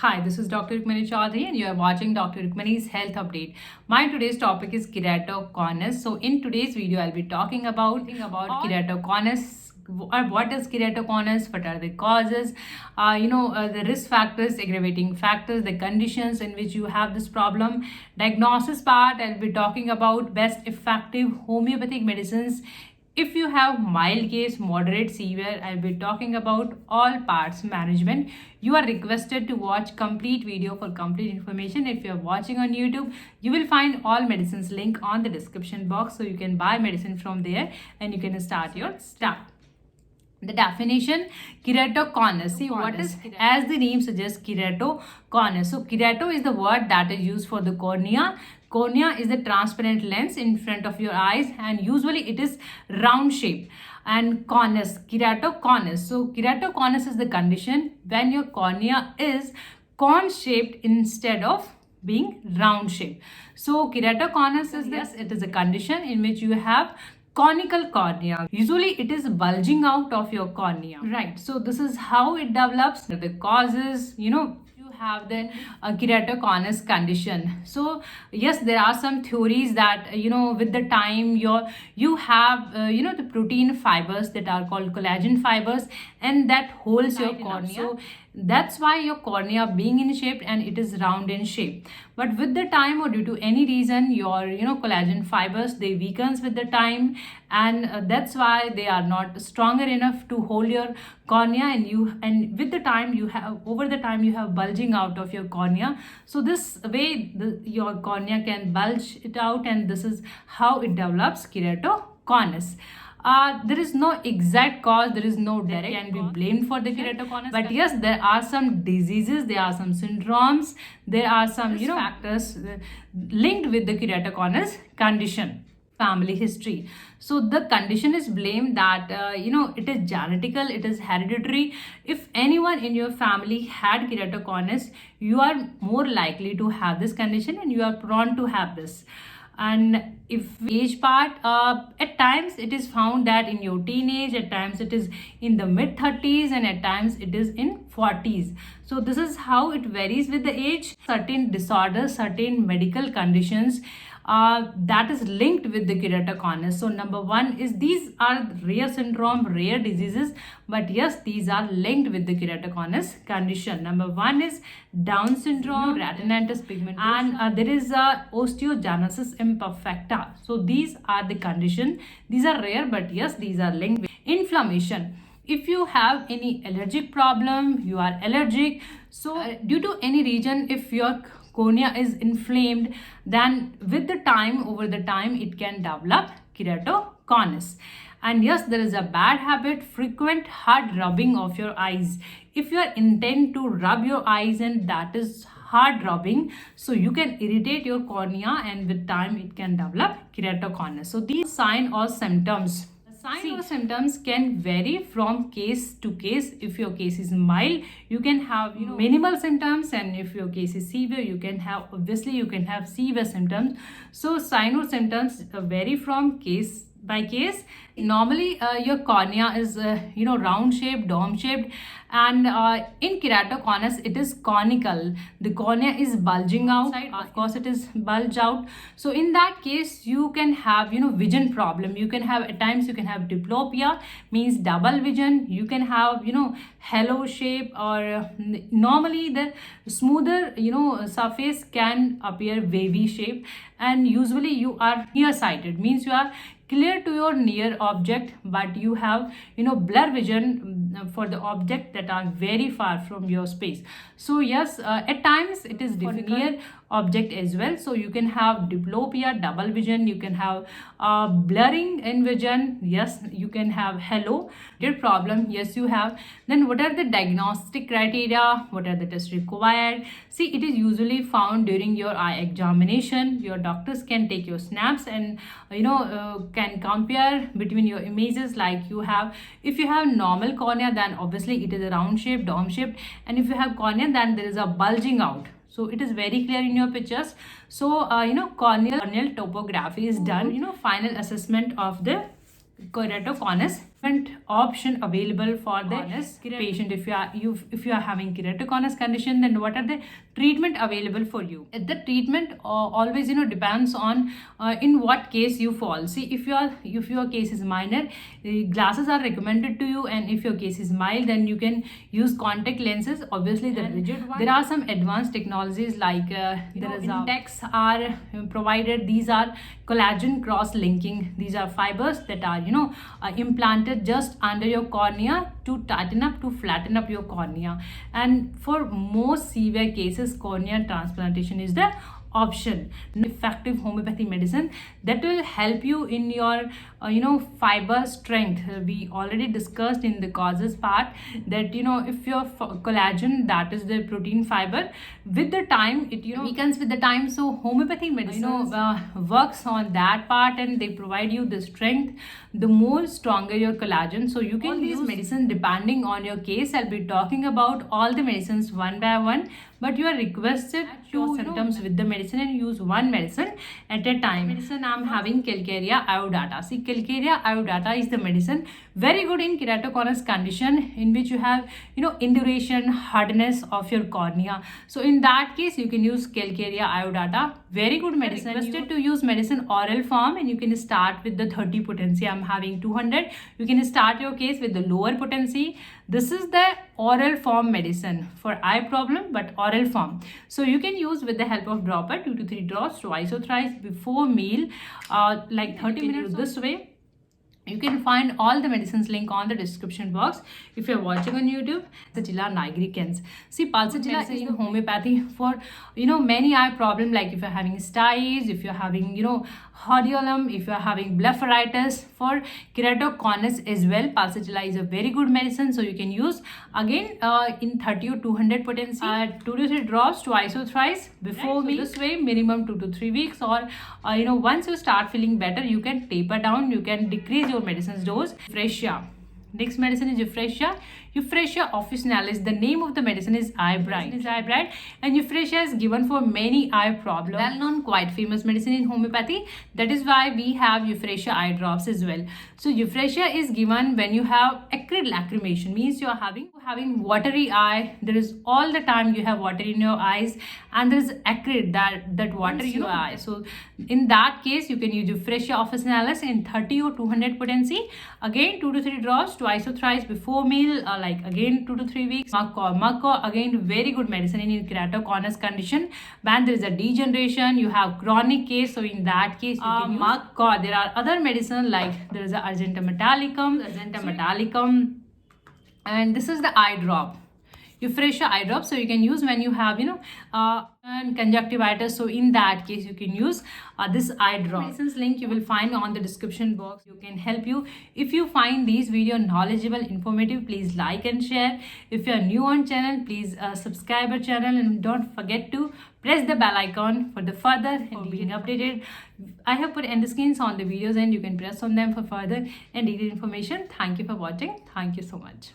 Hi, this is Dr. Rukmini Chaudhary and you are watching Dr. Rukmini's Health Update. My today's topic is keratoconus. So in today's video, I'll be talking about keratoconus. What is keratoconus? What are the causes? The risk factors, aggravating factors, the conditions in which you have this problem. Diagnosis part, I'll be talking about best effective homeopathic medicines. If you have mild case, moderate, severe, I'll be talking about all parts management. You are requested to watch complete video for complete information. If you are watching on YouTube, you will find all medicines link on the description box. So you can buy medicine from there and you can start your start. The definition, keratoconus. See what is, as the name suggests, keratoconus. So kerato is the word that is used for the cornea. Cornea is the transparent lens in front of your eyes and usually it is round shape. And conus, keratoconus. So keratoconus is the condition when your cornea is cone shaped instead of being round shaped. So keratoconus is this, it is a condition in which you have conical cornea. Usually it is bulging out of your cornea, right? So this is how it develops. The causes, you have the keratoconus condition. So yes, there are some theories that with the time you have the protein fibers that are called collagen fibers, and that holds your cornea. So that's why your cornea being in shape and it is round in shape. But with the time or due to any reason, your collagen fibers, they weakens with the time, and that's why they are not stronger enough to hold your cornea, and with the time you have bulging out of your cornea. So this way your cornea can bulge it out, and this is how it develops keratoconus. There is no exact cause, there is no direct can be blamed for the keratoconus, but yes, there are some diseases, there are some syndromes, there are some factors linked with the keratoconus condition. Family history. So the condition is blamed that it is genetical, it is hereditary. If anyone in your family had keratoconus, you are more likely to have this condition and you are prone to have this. And if age part, at times it is found that in your teenage, at times it is in the mid 30s, and at times it is in 40s. So this is how it varies with the age. Certain disorders, certain medical conditions that is linked with the keratoconus. So number one is, these are rare syndrome, rare diseases, but yes, these are linked with the keratoconus condition. Number one is Down syndrome, retinitis pigmentosa, and there is osteogenesis imperfecta. So these are the condition. These are rare, but yes, these are linked with inflammation. If you have any allergic problem, you are allergic, so due to any reason, if your cornea is inflamed, then with the time, over the time, it can develop keratoconus. And yes, there is a bad habit, frequent hard rubbing of your eyes. If you are intent to rub your eyes and that is hard rubbing, so you can irritate your cornea, and with time it can develop keratoconus. So these signs or symptoms. Signs or symptoms can vary from case to case. If your case is mild, you can have minimal symptoms, and if your case is severe, you can have severe symptoms. So signs or symptoms vary from case by case. Normally your cornea is round shaped, dome shaped, and in keratoconus it is conical. The cornea is bulging out, of course it is bulged out. So in that case you can have vision problem. You can have, at times you can have diplopia, means double vision. You can have halo shape, or normally the smoother surface can appear wavy shape, and usually you are nearsighted, means you are clear to your near object, but you have blur vision for the object that are very far from your space. So yes, at times it is difficult near object as well. So you can have diplopia, double vision, you can have blurring in vision, yes, you can have halo problem, yes you have. Then what are the diagnostic criteria, what are the tests required? See, it is usually found during your eye examination. Your doctors can take your snaps and can compare between your images. Like you have, if you have normal cornea, then obviously it is a round shape, dome shaped, and if you have cornea, then there is a bulging out. So it is very clear in your pictures. So corneal topography is done, final assessment of the keratoconus different option available for the patient. If you are having keratoconus condition, then what are the treatment available for you? The treatment always depends on in what case you fall. See, if your case is minor, glasses are recommended to you, and if your case is mild, then you can use contact lenses, obviously the rigid one. There are some advanced technologies like Intex are provided. These are collagen cross linking. These are fibers that are implanted just under your cornea to tighten up, to flatten up your cornea. And for most severe cases, cornea transplantation is the option. Effective homeopathy medicine that will help you in your fiber strength. We already discussed in the causes part that if your collagen, that is the protein fiber, with the time it weakens with the time. So homeopathy medicine works on that part, and they provide you the strength, the more stronger your collagen. So you can use medicine depending on your case. I'll be talking about all the medicines one by one, but you are requested to symptoms with the medicine and use one medicine at a time. Medicine I'm having Calcarea iodata. See, Calcarea iodata is the medicine very good in keratoconus condition, in which you have induration, hardness of your cornea. So in that case, you can use Calcarea iodata. Very good medicine. Requested to use medicine oral form, and you can start with the 30 potency. I'm having 200. You can start your case with the lower potency. This is the oral form medicine for eye problem, but oral form. So you can use with the help of dropper, 2 to 3 drops twice or thrice before meal, like 30 minutes this way. You can find all the medicines link on the description box. If you're watching on YouTube, Pulsatilla nigricans. See, Pulsatilla is in homeopathy for many eye problem, like if you're having styes, if you're having hordeolum, if you're having blepharitis, for keratoconus as well. Pulsatilla is a very good medicine, so you can use again in 30 or 200 potency, 2 to 3 drops twice or thrice before meal. So this way, minimum 2 to 3 weeks, or once you start feeling better, you can taper down, you can decrease your medicine's dose. Euphrasia. Next medicine is Euphrasia. Euphrasia officinalis. The name of the medicine is eye bright. And Euphrasia is given for many eye problems. Well known, quite famous medicine in homeopathy. That is why we have Euphrasia eye drops as well. So Euphrasia is given when you have acrid lacrimation, means you are having watery eye. There is all the time you have water in your eyes, and there is acrid, that water in your eye. So in that case, you can use Euphrasia officinalis in 30 or 200 potency. Again, 2 to 3 drops twice or thrice before meal, like again 2 to 3 weeks. Makko, again very good medicine in keratoconus condition. When there is a degeneration, you have chronic case, so in that case you can use Makko. There are other medicine like there is a Argentum metallicum, and this is the eye drop, Euphrasia eye drop. So you can use when you have and conjunctivitis. So in that case, you can use this eye drop. Medicines link you will find on the description box. You can help you. If you find these video knowledgeable, informative, please like and share. If you are new on channel, please subscribe our channel, and don't forget to press the bell icon for the further and being updated. I have put end screens on the videos, and you can press on them for further and detailed information. Thank you for watching. Thank you so much.